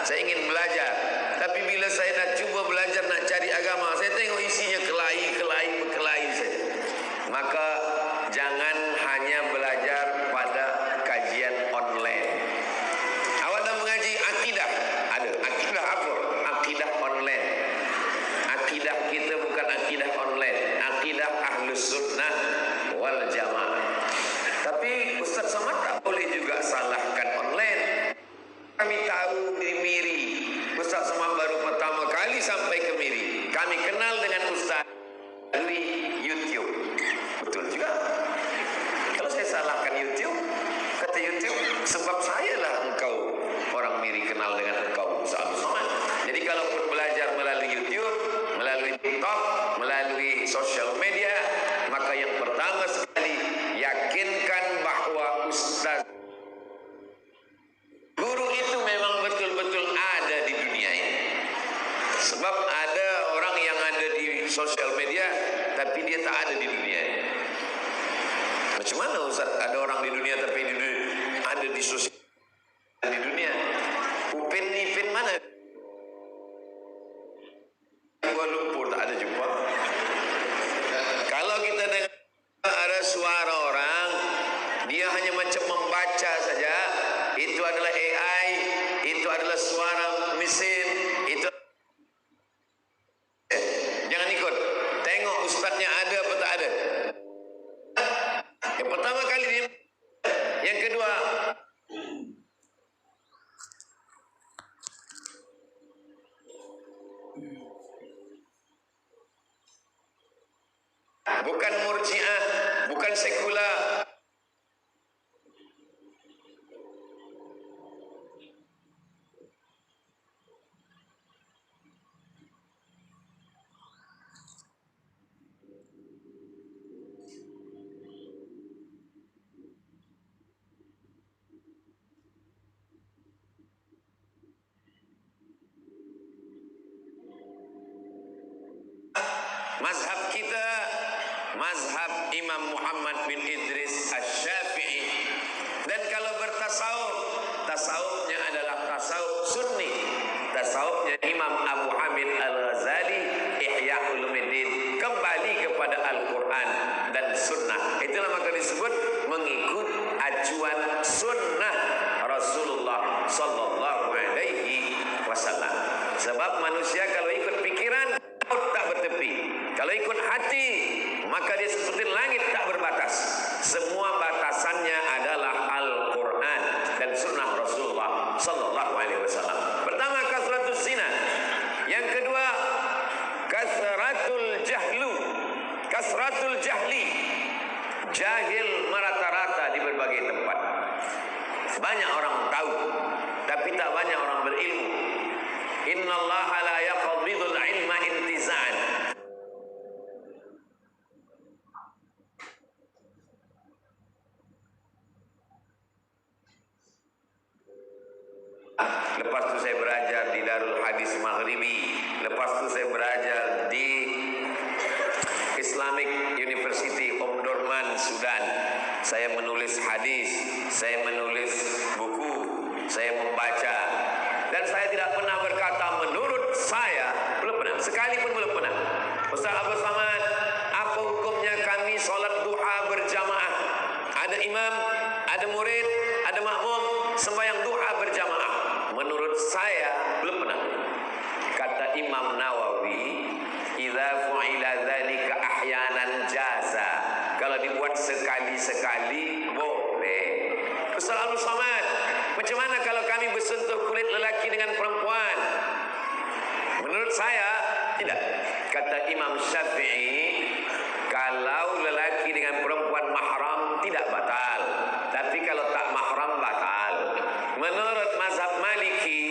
saya ingin belajar. Tapi bila saya nak cuba belajar, nak cari agama, saya tengok isinya berkelahi saja. Maka jangan hanya belajar pada kajian online. Awak dah mengaji akidah, ada akidah apa? Akidah online. Akidah kita bukan akidah online, akidah Ahlus Sunnah wal Jamaah. Tapi Ustaz Samad tak boleh juga salahkan online. Kami tahu di Miri, Ustaz Samad baru pertama kali sampai ke Miri. Kami kenal dengan Ustaz melalui YouTube. Betul juga. Kalau saya salahkan YouTube, kata YouTube, sebab sayalah engkau orang Miri kenal dengan engkau Ustaz Samad. Jadi kalaupun belajar melalui YouTube, melalui TikTok, melalui sosial media, maka yang pertama sekali yakinkan bahwa Ustaz guru itu memang betul-betul ada di dunia ini. Sebab ada orang yang ada di sosial media tapi dia tak ada di dunia ini. Macam mana Ustaz ada orang di dunia tapi ada di sosial di dunia? Upin mana? Kuala Lumpur tak ada jumpa. Kalau kita dengar ada suara orang, dia hanya macam membaca saja, itu adalah AI, itu adalah suara mesin, itu jangan ikut. Tengok ustaznya ada apa tak ada. Yang pertama kali dia, yang kedua bukan murji'ah, bukan sekular. Mazhab kita, mazhab Imam Muhammad bin Idris Asy-Syafi'i. Dan kalau bertasawuf, tasawufnya adalah tasawuf sunni. Tasawufnya Imam Abu Hamid Al-Ghazali, Ihya Ulumuddin, kembali kepada Al-Quran dan sunnah. Itulah maka disebut mengikut acuan sunnah Rasulullah sallallahu alaihi wasallam. Sebab manusia kalau ikut pikiran tak bertepi, kalau ikut hati maka dia seperti langit tak berbatas. Semua batasannya adalah Al-Quran dan sunnah Rasulullah sallallahu alaihi wasallam. Pertama, kasratus zina. Yang kedua, kasratul jahlu, kasratul jahli. Jahil merata-rata di berbagai tempat. Banyak orang tahu tapi tak banyak orang berilmu. Innallaha la yaqbidul ilma intiza'an. Lepas tu saya belajar di Darul Hadis Maghribi. Lepas tu saya belajar di Islamic University Omdurman, Sudan. Saya menulis hadis, saya menulis buku, saya membaca. Dan saya tidak pernah berkata menurut saya, belum pernah, sekali pun belum pernah. Ustaz Abdul Samad, apa hukumnya kami solat duha berjamaah? Ada imam, ada murid, ada makmum, sembahyang duha berjamaah. Menurut saya belum pernah. Kata Imam Nawawi, idza fu'ila dzalika ahyanan jaza. Kalau dibuat sekali-sekali boleh. Ustaz Abdul Samad, macam mana kalau kami bersentuh kulit lelaki dengan perempuan? Menurut saya tidak. Kata Imam Syafi'i, kalau lelaki dengan perempuan mahram tidak batal, tapi kalau tak mahram batal. Menurut mazhab Maliki,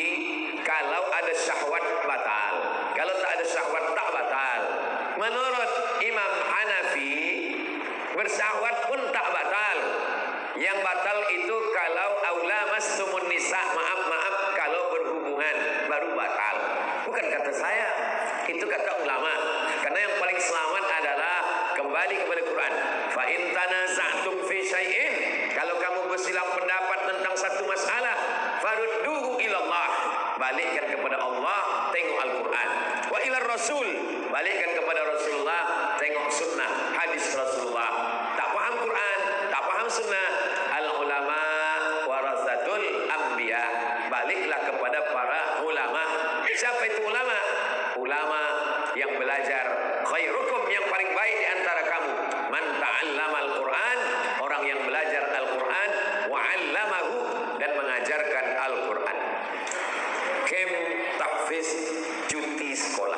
kalau ada syahwat batal, kalau tak ada syahwat tak batal. Menurut Imam Hanafi, bersyahwat pun tak batal. Yang batal itu kalau aula mastumun nisa, maaf kalau berhubungan baru batal. Bukan kata saya, itu kata ulama. Karena yang paling selamat adalah kembali kepada Quran. Fa in tanaza'tum fi syai'in, kalau kamu bersilang pendapat tentang satu masalah, farudduhu ilallah, balikkan kepada Allah, tengok Al-Quran. Wa ila Rasul, balikkan kepada Rasulullah, tengok sunnah, hadis Rasulullah. Tak paham Quran, tak paham sunnah, al-ulama warasatul anbiya, baliklah kepada para ulama. Siapa itu ulama? Ulama yang belajar. Khairukum, yang paling baik di antara kamu, man ta'allama al-Quran, orang yang belajar Al-Quran, wa 'allamahu, dan mengajarkan Al-Quran. Kem tahfiz, cuti sekolah.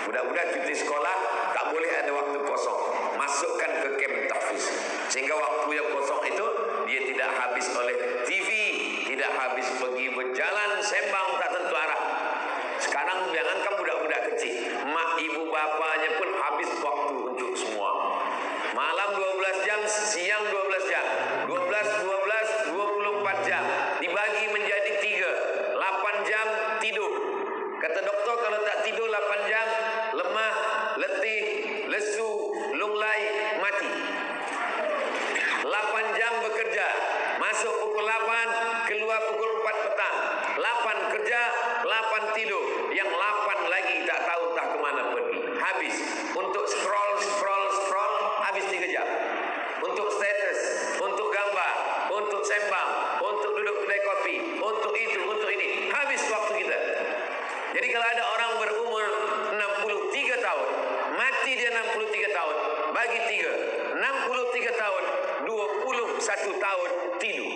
Budak-budak cuti sekolah tak boleh ada waktu kosong. Masukkan ke kem tahfiz, sehingga waktu yang kosong itu dia tidak habis oleh TV, tidak habis pergi berjalan sembang tak tentu arah. Sekarang jangankan budak-budak kecil, mak ibu bapanya pun habis waktu untuk semua. Malam 12 jam, siang 12 jam, 24 jam, dibagi menjadi 3, 8 jam tidur. Kata doktor, kalau tak tidur 8 jam, lemah, letih, lesu, lunglai, mati. 8 jam bekerja, masuk pukul 8, keluar pukul 4 petang. 8 kerja, 8 tidur. Yang 8 lagi tak tahu entah kemana pergi. Habis. Untuk scroll, habis 3 jam. Untuk status, untuk gambar, untuk sembang, untuk duduk kedai kopi, untuk itu, untuk ini. Habis waktu kita. Jadi kalau ada orang berumur 63 tahun, mati dia 63 tahun, bagi 3, 63 tahun, 21 tahun tidur,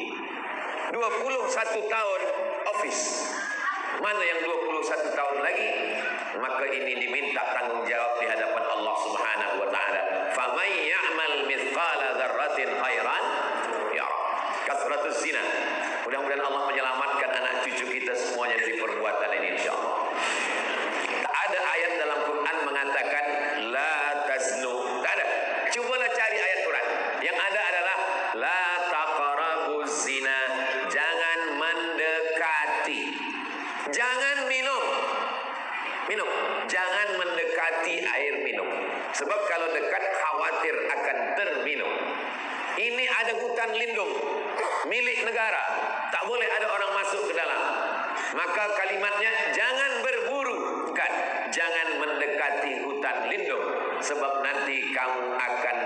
21 tahun office. Mana yang 21 tahun lagi? Maka ini diminta tanggung jawab di hadapan Allah Subhanahu wa taala. Faman ya'mal mithqala dzarratin khairan yarah. Kasratus zina. Mudah-mudahan Allah menyelamatkan anak cucu kita semuanya dari perbuatan ini, insyaallah. Tak ada ayat dalam Quran mengatakan la taznu. Tak ada. Cubalah cari ayat Quran. Yang ada adalah la taqrabuz zina. Jangan mendekati. Jangan minum. Jangan mendekati air minum. Sebab kalau dekat khawatir akan terminum. Ini ada hutan lindung milik negara. Tak boleh ada orang masuk ke dalam. Maka kalimatnya jangan berburu. Bukan. Jangan mendekati hutan lindung. Sebab nanti kamu akan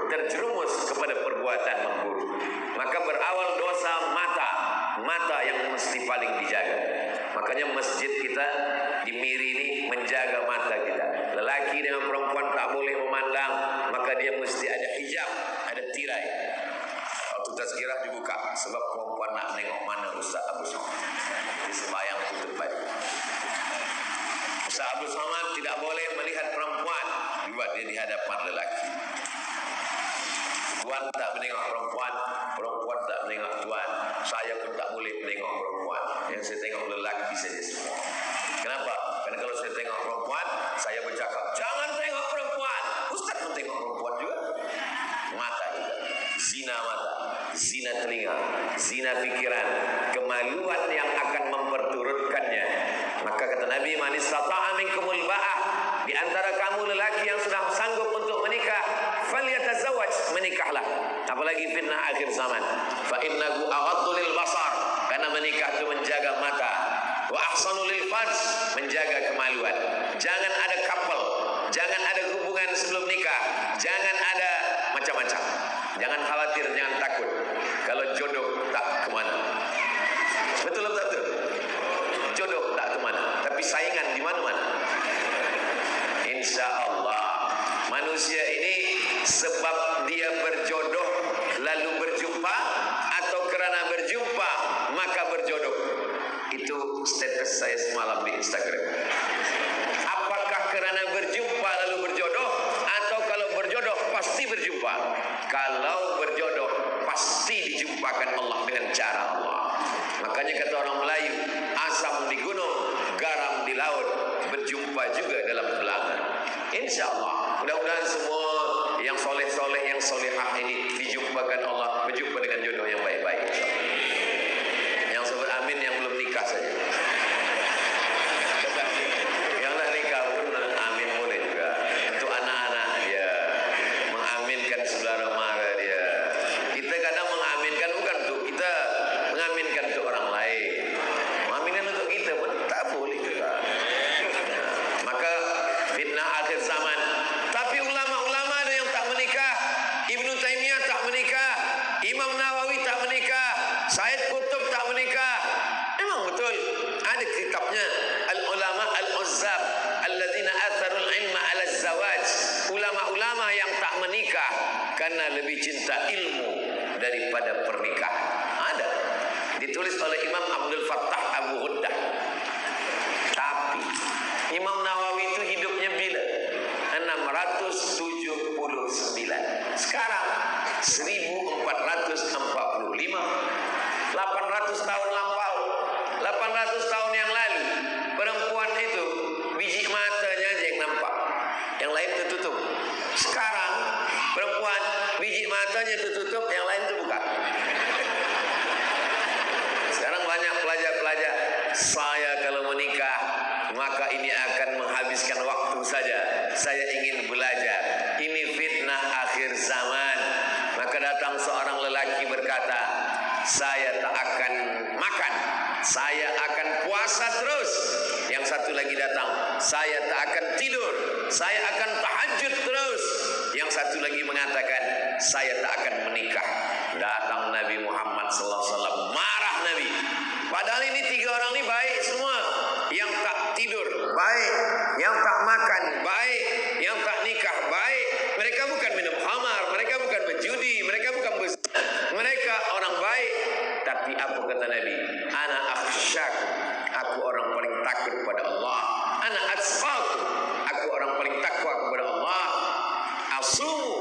terjerumus kepada perbuatan memburu. Maka berawal dosa mata yang mesti paling dijaga. Makanya masjid kita di Miri ini menjaga mata kita. Lelaki dengan perempuan tak boleh memandang, maka dia mesti ada hijab, ada tirai. Waktu tazkirah dibuka, sebab perempuan nak tengok mana Ustaz Abu Somad. Di sembahyang tutup baju. Ustaz Abu Somad tidak boleh melihat perempuan, dibuat dia di hadapan lelaki. Tuan tak menengok perempuan, perempuan tak menengok tuan. Saya pun tak boleh menengok perempuan. Yang saya tengok lelaki saja semua. Kenapa? Karena kalau saya tengok perempuan, saya bercakap, jangan tengok perempuan. Ustaz pun tengok perempuan juga. Mata juga. Zina mata, zina telinga, zina pikiran, kemaluan yang akan memperturutkannya. Maka kata Nabi, man istata'a minkumul ba'ah, di antara kamu lelaki yang sudah sanggup untuk menikah, falyatazawwaj, menikahlah. Apalagi fitnah akhir zaman. Fa innahu aghaddu lil basar, karena menikah itu menjaga mata. Wa ahsanu lil farj, menjaga kemaluan. Jangan ada couple, jangan ada hubungan sebelum nikah, jangan ada macam-macam. Jangan khawatir, jangan takut. Kalau jodoh tak kemana. Betul atau betul? Jodoh tak kemana, tapi saingan di mana-mana. Insya Allah manusia ini sebab dia berjodoh lalu berjumpa, atau kerana berjumpa maka berjodoh. Itu status saya semalam di Instagram. Apakah kerana berjumpa lalu berjodoh, atau kalau berjodoh pasti berjumpa? Kalau berjodoh pasti dijumpakan Allah dengan cara Allah. Makanya kata orang Melayu, asam di gunung, garam di laut, berjumpa juga dalam belanga. Insya Allah, mudah-mudahan semua yang soleh-soleh, yang solehah ini dijumpakan Allah, berjumpa dengan jodoh yang baik-baik. Yang sebut amin yang belum nikah saja. Yang dah nikah pun amin boleh juga. Untuk anak-anak dia, mengaminkan saudara mara dia. Kita kadang mengaminkan bukan untuk kita, mengaminkan untuk orang lain. Mengaminkan untuk Sayyid Qutb tak menikah. Memang betul. Ada kitabnya Al-Ulama Al-Uzzab Alladzina atharul ilma ala zawaj. Ulama-ulama yang tak menikah karena lebih cinta ilmu daripada pernikahan. Ada. Ditulis oleh Imam Abdul Fattah Abu Huddah. Tapi Imam Nawawi itu hidupnya bila? 679. Sekarang 1445. 800 tahun lampau. 800 tahun yang lalu perempuan itu biji matanya aja yang nampak, yang lain tertutup. Sekarang perempuan biji matanya tertutup, yang lain terbuka. Sekarang banyak pelajar-pelajar, saya kalau menikah maka ini akan menghabiskan waktu saja, saya ingin belajar. Ini fitnah akhir zaman. Maka datang seorang lelaki berkata, saya tak akan makan, saya akan puasa terus. Yang satu lagi datang, saya tak akan tidur, saya akan tahajud terus. Yang satu lagi mengatakan, saya tak akan menikah. Datang Nabi Muhammad SAW, marah Nabi. Padahal ini tiga orang ini baik semua. Yang tak tidur baik, yang tak makan baik, yang tak nikah baik. Mereka bukan minum khamar, mereka bukan berjudi, mereka bukan berzina, mereka orang baik. Tapi apa kata Nabi? Ana akhsyakum, aku orang paling takut kepada Allah. Ana atsqakum, aku orang paling takwa kepada Allah. Asumu,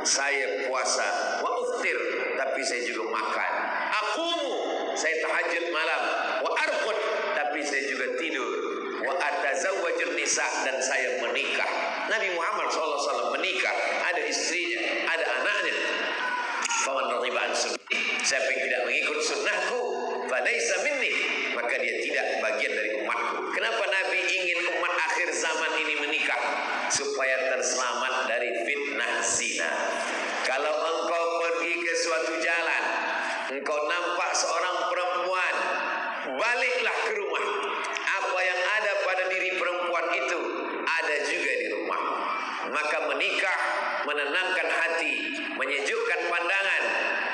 saya puasa. Wa uftir, tapi saya juga makan. Aqumu, saya tahajud malam. Wa arqud, tapi saya juga tidur. Wa atazawwajun nisa, dan saya menikah. Nabi Muhammad SAW menikah, ada istrinya, ada anaknya. Faman raghiba an sunnati, siapa yang tidak mengikut sunnahku, falaysa minni, maka dia tidak bagian dari umatku. Kenapa Nabi ingin umat akhir zaman ini menikah? Supaya terselamat dari fitnah zina. Kalau engkau pergi ke suatu jalan, engkau nampak seorang perempuan, baliklah ke rumah. Apa yang ada pada diri perempuan itu ada juga di rumah. Maka menikah menenangkan hati, menyejukkan pandangan,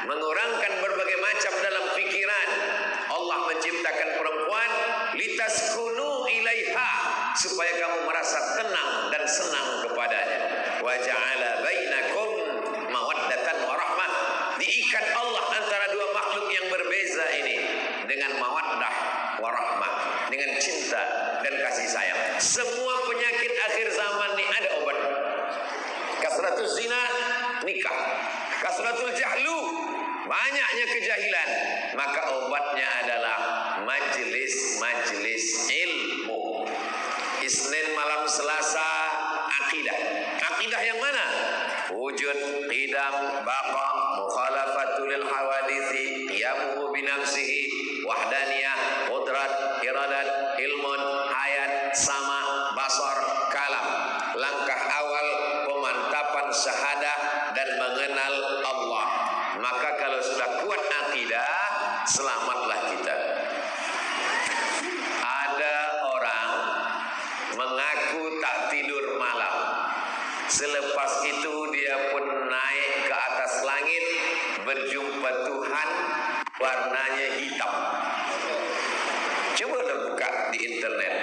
mengurangkan berbagai macam dalam pikiran. Allah menciptakan perempuan litaskunu ilaiha, supaya kamu merasa tenang dan senang kepadanya. Wa ja'ala bainakum mawaddatan wa rahmah. Diikat Allah antara dua makhluk yang berbeza ini dengan mawaddah wa rahmah, dengan cinta dan kasih sayang. Semua penyakit akhir zaman ini ada obat. Kasratul zina, nikah. Kasratul jahlu, banyaknya kejahilan, maka obatnya adalah majelis-majelis ilmu. Isnin malam Selasa, akidah. Akidah yang mana? Wujud, qidam, baqa, mukhalafatul hawadithi, qiyamuhu binafsihi, wahdaniyah, qudrat, iradat, ilmun, hayat, sama, basar, kalam. Langkah awal pemantapan syahadah dan mengenal Allah. Maka kalau sudah kuat akidah, selamatlah kita. Ada orang mengaku tak tidur malam. Selepas itu dia pun naik ke atas langit, berjumpa Tuhan, warnanya hitam. Coba terbuka di internet,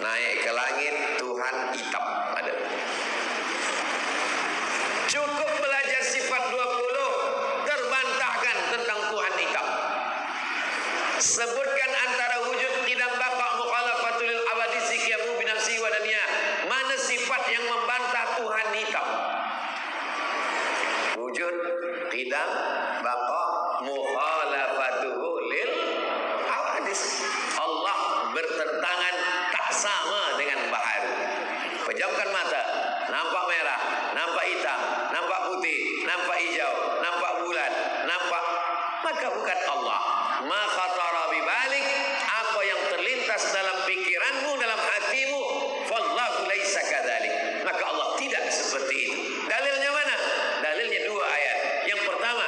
naik ke langit, Tuhan hitam ada. Cukup belajar sifat 20, terbantahkan tentang Tuhan hitam. Sebutkan antara wujud, qidam, baqa, mukhalafatul abadisi, qiyamu binafsi wa daniyah. Mana sifat yang membantah Tuhan hitam? Wujud, qidam, baqa, mukhalafatuhu lil hawadis. Allah bertentangan, tak sama dengan baharu. Pejamkan mata, nampak merah, nampak hitam, nampak putih, nampak hijau, nampak bulan, nampak, maka bukan Allah. Ma khatara bibalik, apa yang terlintas dalam pikiranmu, dalam hatimu, fallahu laisa kadzalik, maka Allah tidak seperti itu. Dalilnya mana? Dalilnya dua ayat. Yang pertama,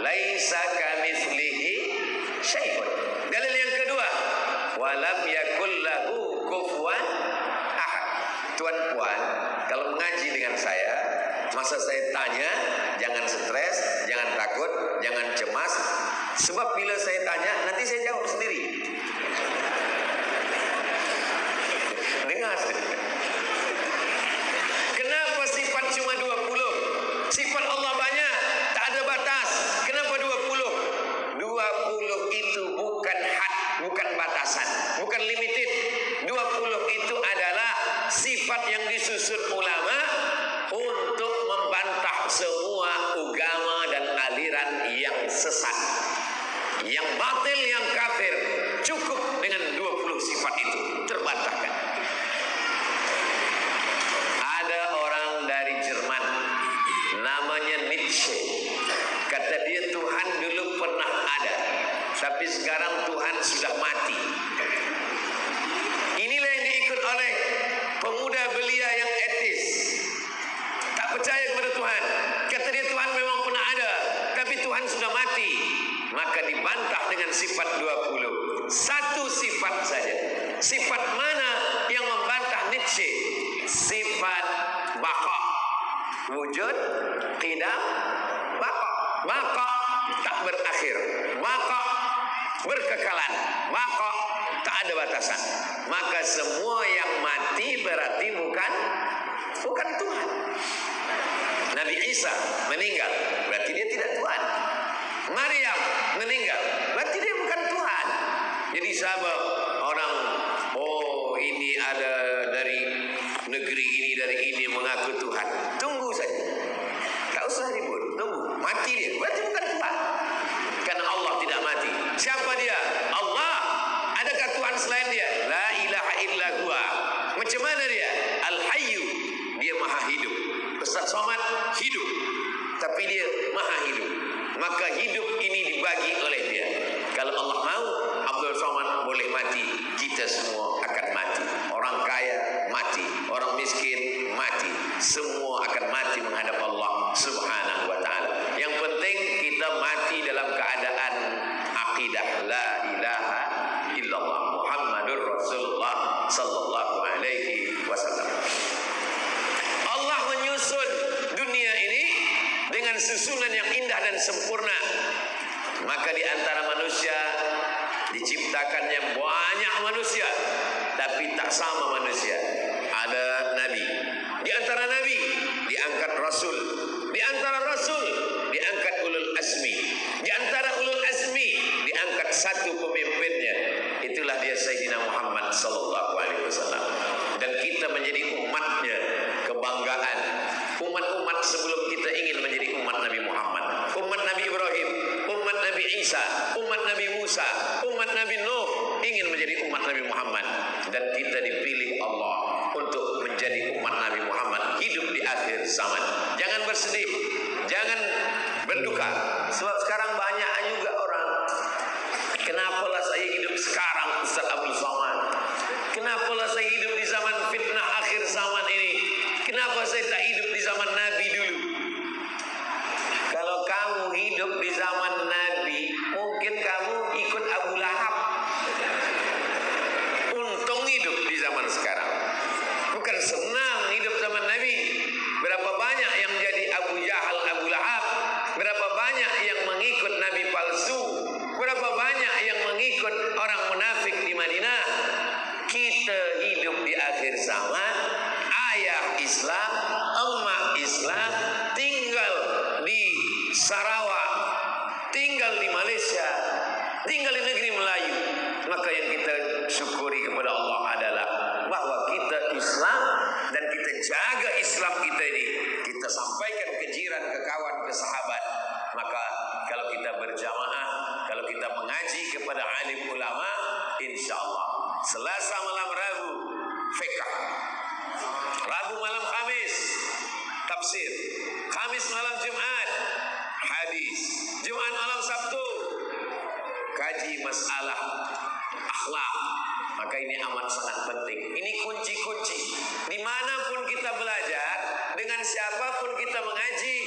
laisa kamitslihi syai'un. Dalil yang kedua, walam yakul lahu kufuwan ahad. Tuan-puan, kalau mengaji dengan saya, Masa saya tanya, jangan stres, jangan takut, jangan cemas. Sebab bila saya tanya, nanti saya jawab sendiri. Dengar. Kenapa sifat cuma 20? Sifat Allah banyak, tak ada batas. Kenapa 20? 20 itu bukan had, bukan batasan, bukan limited. 20 itu adalah sifat yang disusun ulama untuk membantah semua agama dan aliran yang sesat, yang batil, yang kafir. Cukup dengan 20 sifat itu, terbantahkan. Ada orang dari Jerman namanya Nietzsche. Kata dia Tuhan dulu pernah ada, tapi sekarang Tuhan sudah mati. Inilah yang diikut oleh pemuda belia yang etis, tak percaya kepada Tuhan. Kata dia Tuhan memang pernah ada, tapi Tuhan sudah mati. Maka dibantah dengan sifat 20. Satu sifat saja. Sifat mana yang membantah Nietzsche? Sifat baqa. Wujud, qidam, baqa. Baqa tak berakhir. Baqa berkekalan. Baqa tak ada batasan. Maka semua yang mati berarti bukan Tuhan. Nabi Isa meninggal, berarti dia tidak Tuhan. Maryam meninggal, berarti dia bukan Tuhan. Jadi sahabat orang, oh ini ada dari negeri ini, dari ini mengaku Tuhan. Tunggu saja, tak usah ribut, tunggu. Mati dia, berarti bukan Tuhan. Karena Allah tidak mati. Siapa dia? Allah. Adakah Tuhan selain dia? La ilaha illa huwa. Macam mana dia? Al-Hayyu. Dia maha hidup. Ustaz Somad hidup, tapi dia maha hidup. Maka hidup ini dibagi oleh dia. Kalau Allah mau, Abdul Somad boleh mati, kita semua akan mati. Orang kaya mati, orang miskin mati, semua akan mati menghadap Allah Subhanahu wa ta'ala. Yang penting kita mati dalam keadaan akidah la ilaha illallah Muhammadur Rasulullah sallallahu alaihi wasallam. Allah menyusun dunia ini dengan susunan yang indah dan sempurna. Maka di antara manusia diciptakannya banyak manusia, tapi tak sama manusia. Ada nabi, di antara nabi diangkat rasul, di antara rasul diangkat ulul azmi, di antara ulul azmi diangkat satu pemimpinnya. Itulah dia Sayyidina Muhammad sallallahu alaihi wasallam. Dan kita menjadi umatnya, kebanggaan. Umat-umat sebelum kita ingin menjadi umat Nabi Muhammad, umat Nabi Ibrahim, umat Nabi Isa, umat Nabi Musa, umat Nabi Nuh ingin menjadi umat Nabi Muhammad. Dan kita dipilih Allah untuk menjadi umat Nabi Muhammad hidup di akhir zaman. Jangan bersedih, jangan berduka. Sebab sekarang banyak juga orang, kenapalah saya hidup sekarang Ustaz Abdul Somad? Kenapalah saya hidup di zaman fitnah akhir zaman ini? Kenapa saya tak hidup di zaman Nabi dulu? Kalau kamu hidup di zaman Nabi, mungkin kamu ikut Abu Lahab. Untung hidup di zaman sekarang. Bukan senang hidup zaman Nabi. Berapa banyak yang jadi Abu Jahal, Abu Lahab? Berapa banyak yang mengikut Nabi palsu? Berapa banyak yang mengikut orang munafik di Madinah? Kita hidup di akhir zaman. Ayah Islam, emak Islam, tinggal di Sarawak, tinggal di Malaysia, tinggal di negeri Melayu. Maka yang kita syukuri kepada Allah adalah bahwa kita Islam dan kita jaga Islam kita ini. Kita sampaikan ke jiran, ke kawan, ke sahabat. Maka kalau kita berjamaah, kalau kita mengaji kepada alim ulama, insya Allah Selasa malam Rabu fiqh, Rabu malam Khamis tafsir, Khamis malam Jumat hadis, Jumat malam Sabtu kaji masalah akhlak. Maka ini amat sangat penting. Ini kunci-kunci. Dimanapun kita belajar, dengan siapapun kita mengaji,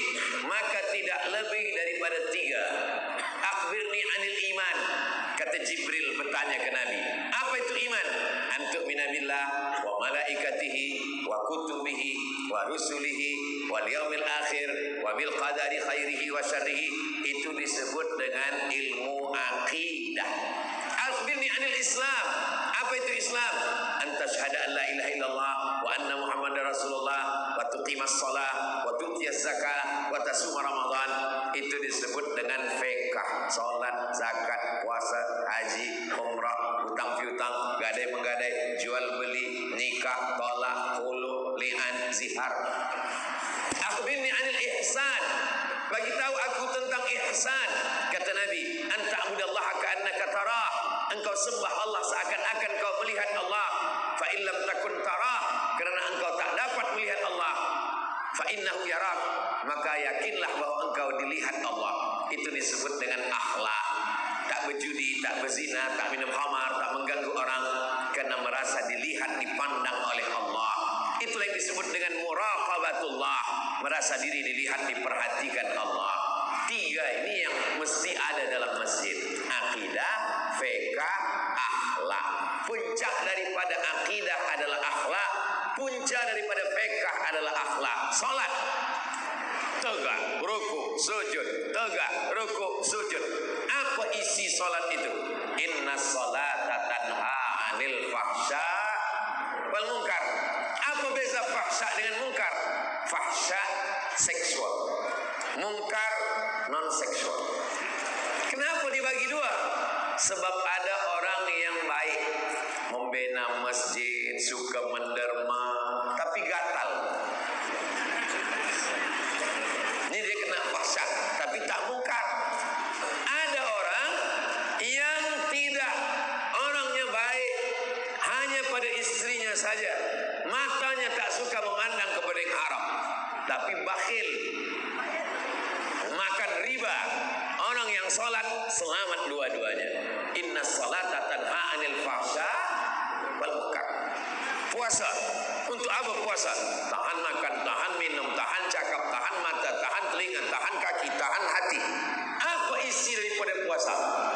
maka tidak lebih daripada 3. Akhbirni anil iman. Kata Jibril bertanya ke Nabi, apa itu iman? Antu'mina billah wa malaikatihi wa kutubihi wa rusulihi wal yaumil akhir wa bil qadari khairihi wa syarrihi, itu disebut dengan ilmu aqidah. Akhbirni anil Islam. Apa itu Islam? Anta syahada an la ilaha illallah wa anna muhammadar rasulullah wa tuqimas shalah wa tu'tiyaz zakah wa tasuma ramadan. Itu disebut dengan fiqh. Salat, zakat, puasa, haji, umrah, hutang piutang, gadai menggadai, jual beli, nikah, tolak, khulu, li'an, zihar. Akhbirni anil ihsan. Bagi tahu aku tentang ihsan. Kata Nabi, anta abudallaha ka'annaka tarah. Engkau sembah Allah seakan-akan kau melihat Allah. Fa illam takun tarah, kerana engkau tak dapat melihat Allah. Fa innahu yarak, maka yakinlah bahwa engkau dilihat Allah. Itu disebut dengan akhlak. Tak berjudi, tak berzina, tak minum khamar, tak mengganggu orang, karena merasa dilihat, dipandang oleh Allah. Itulah yang disebut dengan muraqabatullah, merasa diri dilihat, diperhatikan Allah. Tiga ini yang mesti ada dalam masjid: akidah, fiqh, akhlak. Puncak daripada akidah adalah akhlak, puncak daripada fiqh adalah akhlak. Salat, tegak, ruku, sujud, tegak, ruku, sujud. Apa isi salat itu? Inna salata tanha anil fahsya wal munkar. Apa beza fahsya dengan munkar? Fahsya seksual, munkar non seksual. Kenapa dibagi dua? Sebab ada orang yang baik, membina masjid, suka menderma, tapi gatal. Ini dia kena fahsya, tapi tak munkar. Ada orang yang tidak, orangnya baik, hanya pada istrinya saja, matanya tak suka memandang kepada yang haram, tapi bakhil, makan riba. Orang yang salat selamat dua-duanya. Inna salata tanha anil fahsya wal munkar. Puasa, untuk apa puasa? Tahan makan, tahan minum, tahan cakap, tahan mata, tahan telinga, tahan kaki, tahan hati. Apa isi daripada puasa?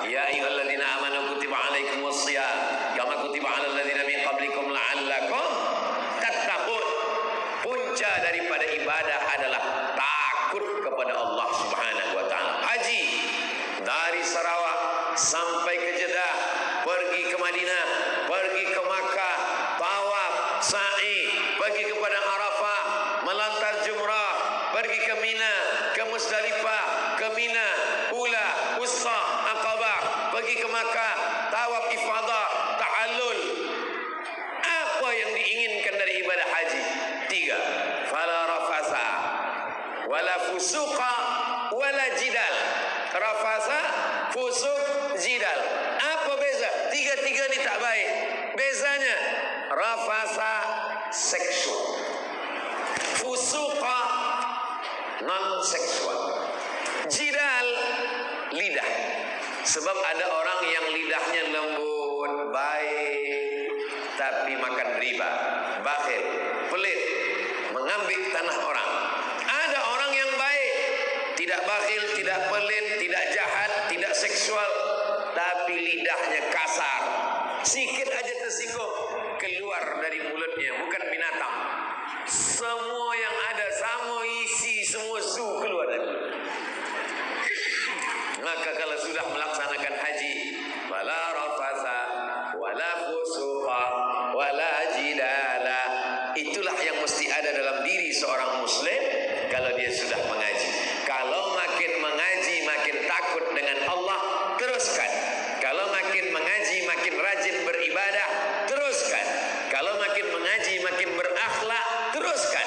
Ya ayyuhalladzina amanu kutiba alaikumus shiyam kama kutiba alal ladzina min qablikum la'allakum tattaqun. Punca daripada ibadah adalah takut kepada Allah Subhanahu wa taala. Haji dari Sarawak sampai ke Jeddah, pergi ke Madinah, pergi ke Makkah, tawaf, sa'i, pergi kepada Arafah, melontar jumrah, pergi ke Mina, ke Musdalifah, ke Mina, Ula, Wusta, Aqabah, pergi ke Makkah, tawaf ifadah, tahallul. Apa yang diinginkan dari ibadah haji? Tiga. Fala rafasa wala fusuqa wala jidal. Rafasa, fusuk, jidal. Apa beza? Tiga-tiga ni tak baik. Bezanya, rafasa seksual, fusuqa non seksual, jidal lidah. Sebab ada orang yang lidahnya lembut, baik, tapi makan riba, bakhil, pelit, mengambil tanah orang. Ada orang yang baik, tidak bakhil, tidak pelit, tidak jahat, tidak seksual, tapi lidahnya kasar. Sikit aja tersinggung, keluar dari mulutnya, bukan binatang. Semua yang ada, sama isi, semua su keluar dari mulut. Maka kalau sudah melaksanakan haji, wala rafasa, wala fusuqa, wala jidala, itulah yang mesti ada dalam diri seorang muslim kalau dia sudah mengaji. Kalau makin mengaji makin takut dengan Allah, teruskan. Kalau makin mengaji makin rajin beribadah, teruskan. Kalau makin mengaji makin berakhlak, teruskan.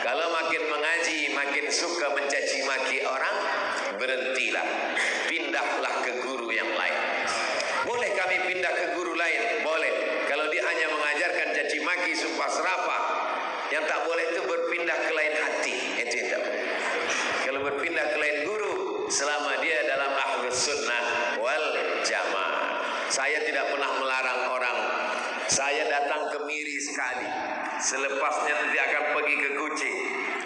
Kalau makin mengaji makin suka mencaci maki orang, berhentilah. Pindahlah ke guru yang lain. Boleh kami pindah ke guru lain? Boleh. Kalau dia hanya mengajarkan caci maki, sumpah serapah, yang tak boleh itu berpindah ke lain hati. Itu yang tak boleh. Kalau berpindah ke lain guru, selama dia dalam ahlus sunnah wal jamaah. Saya tidak pernah melarang orang. Saya datang ke Miri sekali, selepasnya nanti akan pergi ke Kucing.